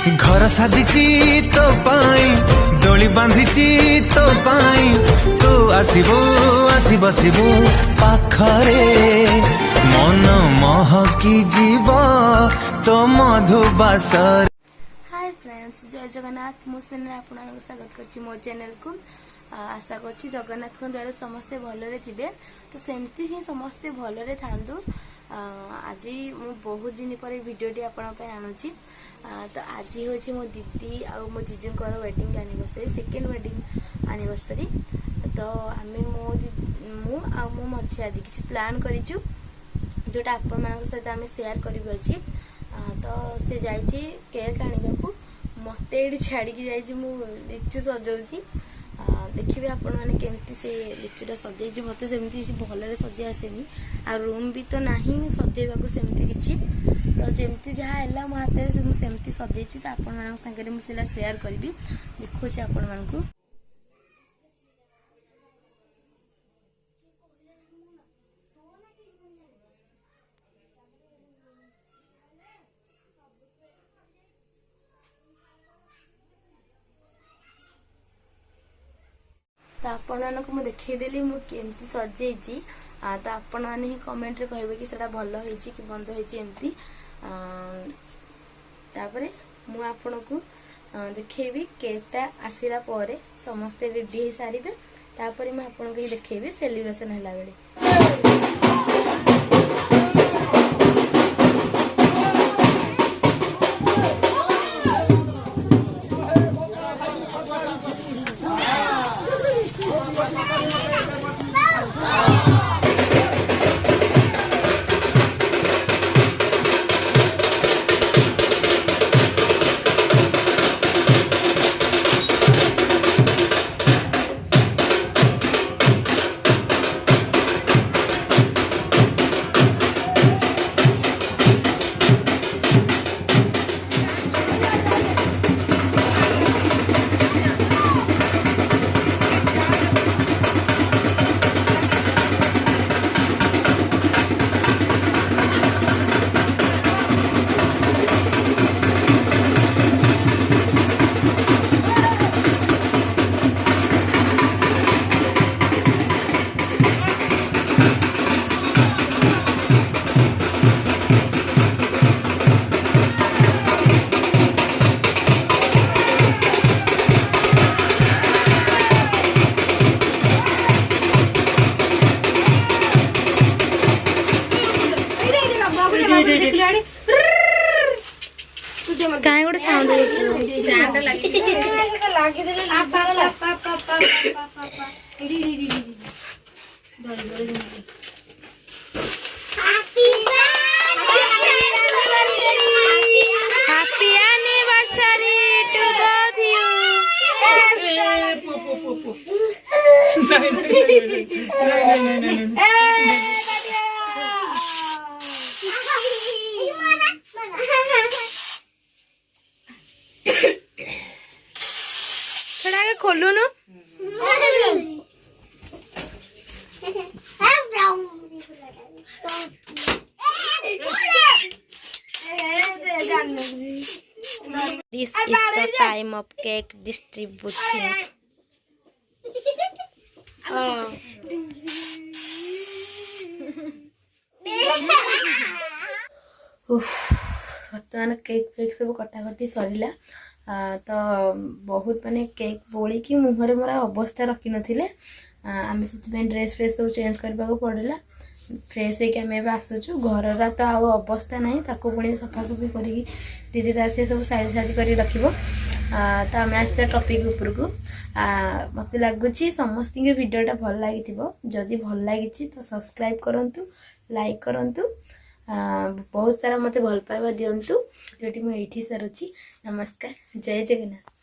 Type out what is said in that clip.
घर साजिची तो पाई दोली बांधिची तो पाई तू आसिबो आसि बसिबो पाखरे मन महकी जीव तो मधुबासर। हाय फ्रेंड्स, जय जगन्नाथ। मुझे आपको स्वागत कर मो चैनल को। आशा कर जगन्नाथ द्वारा समस्ते भलरे थे तो सेमती ही समस्ते भलरे था। आज मु बहुत दिन पर वीडियोटी आपंप आणुची। तो आज हूँ मो दीदी आ मो जीजू wedding anniversary, second wedding anniversary. तो आम मु मझी आदि किसी प्लान करूँ जोटा आपण मान सहित आम सेयार करूँ। तो से जाइए केक आने को मत ये छाड़ी लिचु सजाऊँगी। देखिए आपण मैंने केमती से लिचुटा सजे मत सेमती भलरे सजे आसेनी आ रूम भी तो नहीं सजेबा सेमती किसी। तो जमती जहाँ है मो हाथ में सेमती सजे तो आपण मान सागर मुझे सेयार करी देखुची आपण मानकु। तो आपण मानक मुझे देखईदेली मुझे सजे। तो आपण मैंने ही कमेंट रे कहे कि सेटा भल होइछि कि बंद होइछि एमती। तापरे मु आपण को देखैबी केकटा आसिला परे समस्ते रेडी हो सारे। तापरे मु आपण को देखैबी सेलिब्रेशन हला बेले। कहीं गोटे sound happy anniversary to both you. थोड़ा खोलू न This is the time of cake distributing. बर्तमान केक फेक सब कटाकटी सरला। तो बहुत माने केक बोली कि मुहर मोर अवस्था रखी नथिले। आम से ड्रेस फ्रेस सब चेंज करने को पड़ेगा। फ्रेश होमें आसुचु घर तो आउ अवस्था ना पुणी सफासफी करी दीदी तार से सब साइज साइज कर रख। तो आम आस टॉपिक उपरकू मत लगुच समस्त वीडियोटा भल लगी जदि भल लगी तो सब्सक्राइब करंतु, लाइक करंतु, बहुत सारा मत भल पाइबा दिंतु। जोटी मुझे सारुची। नमस्कार, जय जगन्नाथ।